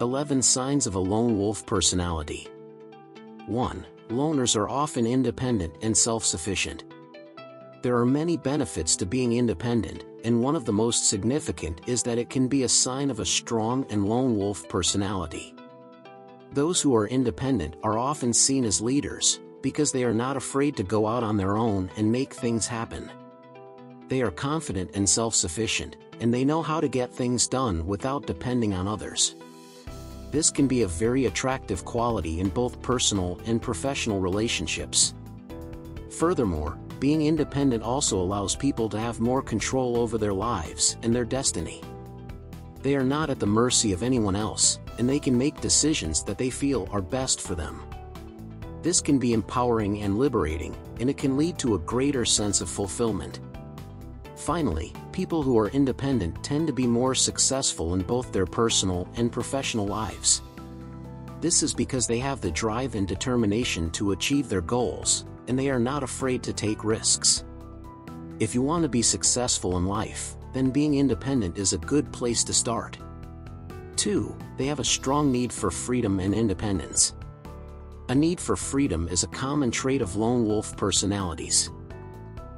11 Signs of a Lone Wolf Personality. 1. Loners are often independent and self-sufficient. There are many benefits to being independent, and one of the most significant is that it can be a sign of a strong and lone wolf personality. Those who are independent are often seen as leaders, because they are not afraid to go out on their own and make things happen. They are confident and self-sufficient, and they know how to get things done without depending on others. This can be a very attractive quality in both personal and professional relationships. Furthermore, being independent also allows people to have more control over their lives and their destiny. They are not at the mercy of anyone else, and they can make decisions that they feel are best for them. This can be empowering and liberating, and it can lead to a greater sense of fulfillment. Finally, people who are independent tend to be more successful in both their personal and professional lives. This is because they have the drive and determination to achieve their goals, and they are not afraid to take risks. If you want to be successful in life, then being independent is a good place to start. 2. They have a strong need for freedom and independence. A need for freedom is a common trait of lone wolf personalities.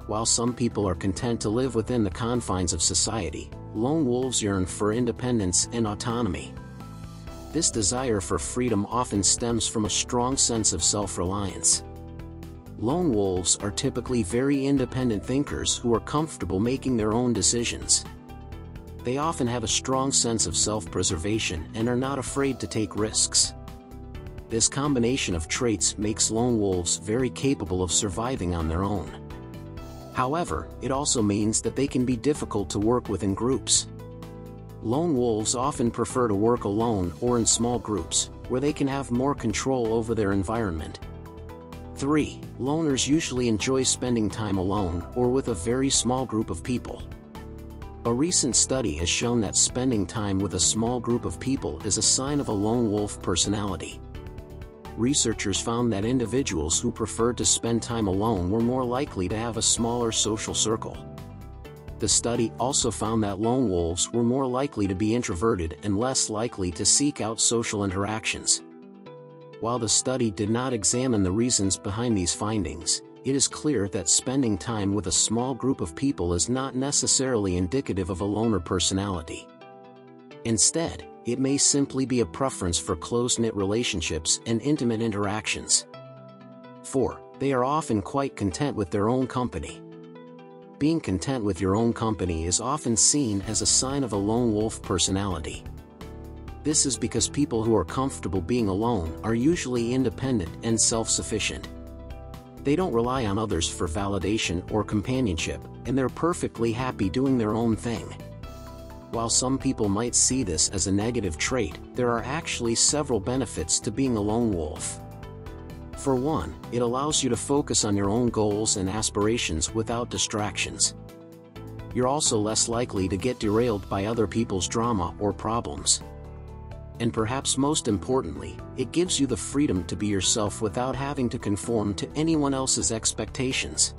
While some people are content to live within the confines of society, lone wolves yearn for independence and autonomy. This desire for freedom often stems from a strong sense of self-reliance. Lone wolves are typically very independent thinkers who are comfortable making their own decisions. They often have a strong sense of self-preservation and are not afraid to take risks. This combination of traits makes lone wolves very capable of surviving on their own. However, it also means that they can be difficult to work with in groups. Lone wolves often prefer to work alone or in small groups, where they can have more control over their environment. 3. Loners usually enjoy spending time alone or with a very small group of people. A recent study has shown that spending time with a small group of people is a sign of a lone wolf personality. Researchers found that individuals who preferred to spend time alone were more likely to have a smaller social circle. The study also found that lone wolves were more likely to be introverted and less likely to seek out social interactions. While the study did not examine the reasons behind these findings, it is clear that spending time with a small group of people is not necessarily indicative of a loner personality. Instead, it may simply be a preference for close-knit relationships and intimate interactions. 4. They are often quite content with their own company. Being content with your own company is often seen as a sign of a lone wolf personality. This is because people who are comfortable being alone are usually independent and self-sufficient. They don't rely on others for validation or companionship, and they're perfectly happy doing their own thing. While some people might see this as a negative trait, there are actually several benefits to being a lone wolf. For one, it allows you to focus on your own goals and aspirations without distractions. You're also less likely to get derailed by other people's drama or problems. And perhaps most importantly, it gives you the freedom to be yourself without having to conform to anyone else's expectations.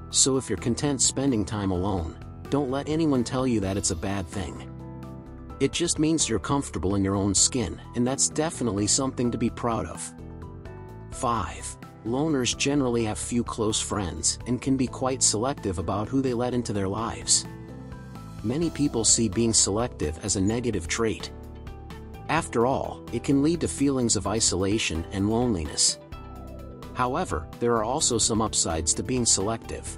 So if you're content spending time alone, don't let anyone tell you that it's a bad thing. It just means you're comfortable in your own skin, and that's definitely something to be proud of. 5. Loners generally have few close friends and can be quite selective about who they let into their lives. Many people see being selective as a negative trait. After all, it can lead to feelings of isolation and loneliness. However, there are also some upsides to being selective.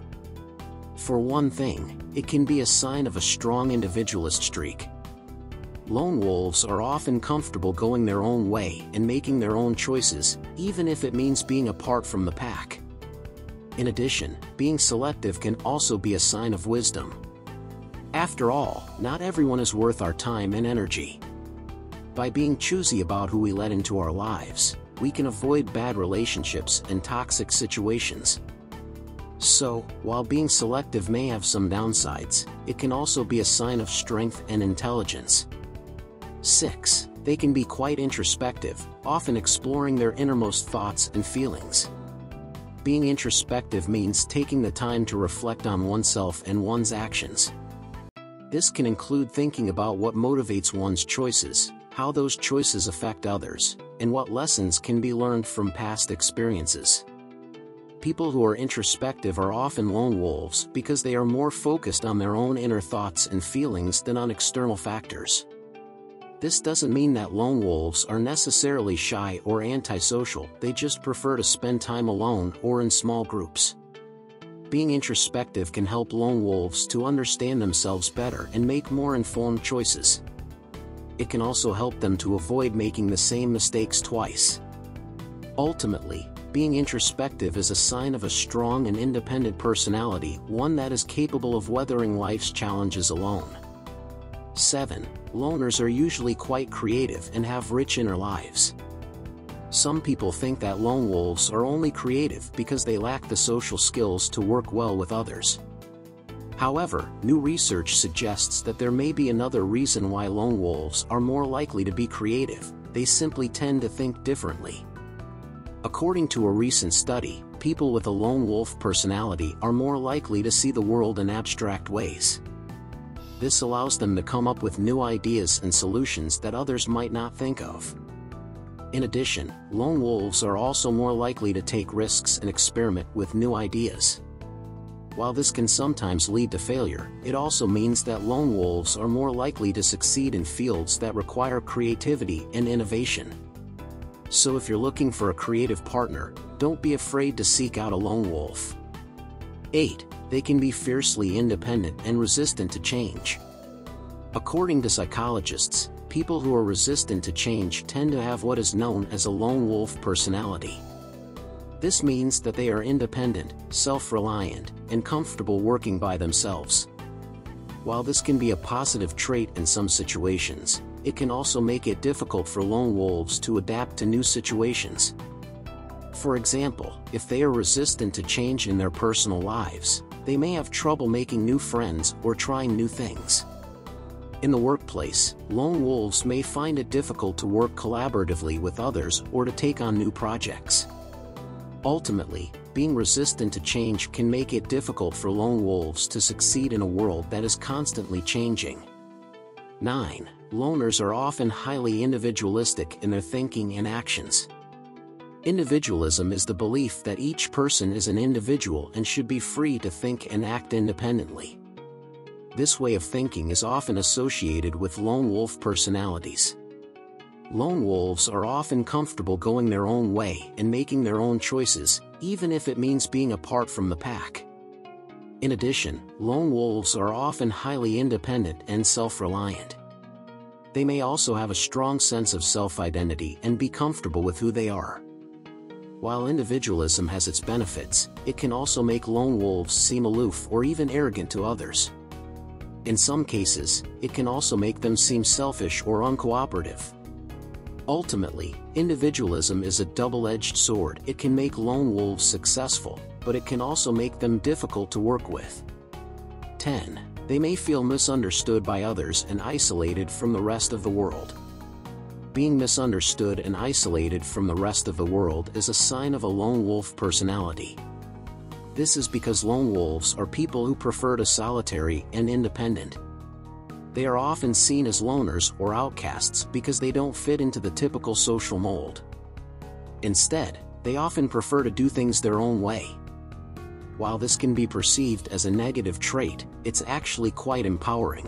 For one thing, it can be a sign of a strong individualist streak. Lone wolves are often comfortable going their own way and making their own choices, even if it means being apart from the pack. In addition, being selective can also be a sign of wisdom. After all, not everyone is worth our time and energy. By being choosy about who we let into our lives, we can avoid bad relationships and toxic situations. So, while being selective may have some downsides, it can also be a sign of strength and intelligence. 6. They can be quite introspective, often exploring their innermost thoughts and feelings. Being introspective means taking the time to reflect on oneself and one's actions. This can include thinking about what motivates one's choices, how those choices affect others, and what lessons can be learned from past experiences. People who are introspective are often lone wolves because they are more focused on their own inner thoughts and feelings than on external factors. This doesn't mean that lone wolves are necessarily shy or antisocial, they just prefer to spend time alone or in small groups. Being introspective can help lone wolves to understand themselves better and make more informed choices. It can also help them to avoid making the same mistakes twice. Ultimately, being introspective is a sign of a strong and independent personality, one that is capable of weathering life's challenges alone. 7. Loners are usually quite creative and have rich inner lives. Some people think that lone wolves are only creative because they lack the social skills to work well with others. However, new research suggests that there may be another reason why lone wolves are more likely to be creative: they simply tend to think differently. According to a recent study, people with a lone wolf personality are more likely to see the world in abstract ways. This allows them to come up with new ideas and solutions that others might not think of. In addition, lone wolves are also more likely to take risks and experiment with new ideas. While this can sometimes lead to failure, it also means that lone wolves are more likely to succeed in fields that require creativity and innovation. So if you're looking for a creative partner, don't be afraid to seek out a lone wolf. 8. They can be fiercely independent and resistant to change. According to psychologists, people who are resistant to change tend to have what is known as a lone wolf personality. This means that they are independent, self-reliant, and comfortable working by themselves. While this can be a positive trait in some situations, it can also make it difficult for lone wolves to adapt to new situations. For example, if they are resistant to change in their personal lives, they may have trouble making new friends or trying new things. In the workplace, lone wolves may find it difficult to work collaboratively with others or to take on new projects. Ultimately, being resistant to change can make it difficult for lone wolves to succeed in a world that is constantly changing. 9. Loners are often highly individualistic in their thinking and actions. Individualism is the belief that each person is an individual and should be free to think and act independently. This way of thinking is often associated with lone wolf personalities. Lone wolves are often comfortable going their own way and making their own choices, even if it means being apart from the pack. In addition, lone wolves are often highly independent and self-reliant. They may also have a strong sense of self-identity and be comfortable with who they are. While individualism has its benefits, it can also make lone wolves seem aloof or even arrogant to others. In some cases, it can also make them seem selfish or uncooperative. Ultimately, individualism is a double-edged sword. It can make lone wolves successful, but it can also make them difficult to work with. 10. They may feel misunderstood by others and isolated from the rest of the world. Being misunderstood and isolated from the rest of the world is a sign of a lone wolf personality. This is because lone wolves are people who prefer to solitary and independent. They are often seen as loners or outcasts because they don't fit into the typical social mold. Instead, they often prefer to do things their own way. While this can be perceived as a negative trait, it's actually quite empowering.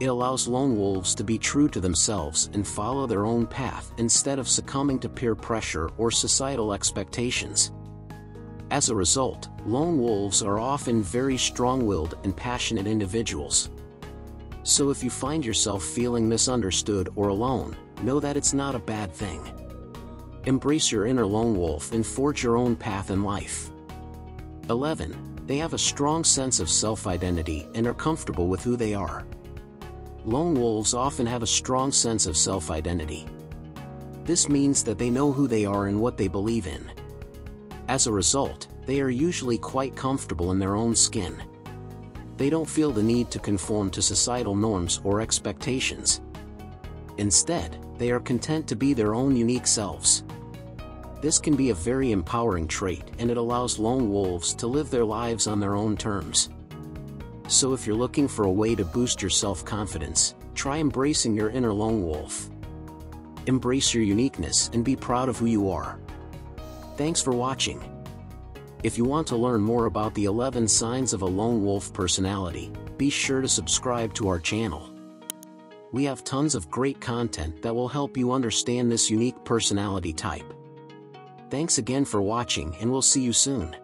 It allows lone wolves to be true to themselves and follow their own path instead of succumbing to peer pressure or societal expectations. As a result, lone wolves are often very strong-willed and passionate individuals. So if you find yourself feeling misunderstood or alone, know that it's not a bad thing. Embrace your inner lone wolf and forge your own path in life. 11. They have a strong sense of self-identity and are comfortable with who they are. Lone wolves often have a strong sense of self-identity. This means that they know who they are and what they believe in. As a result, they are usually quite comfortable in their own skin. They don't feel the need to conform to societal norms or expectations. Instead, they are content to be their own unique selves. This can be a very empowering trait, and it allows lone wolves to live their lives on their own terms. So if you're looking for a way to boost your self-confidence, try embracing your inner lone wolf. Embrace your uniqueness and be proud of who you are. Thanks for watching. If you want to learn more about the 11 signs of a lone wolf personality, be sure to subscribe to our channel. We have tons of great content that will help you understand this unique personality type. Thanks again for watching, and we'll see you soon.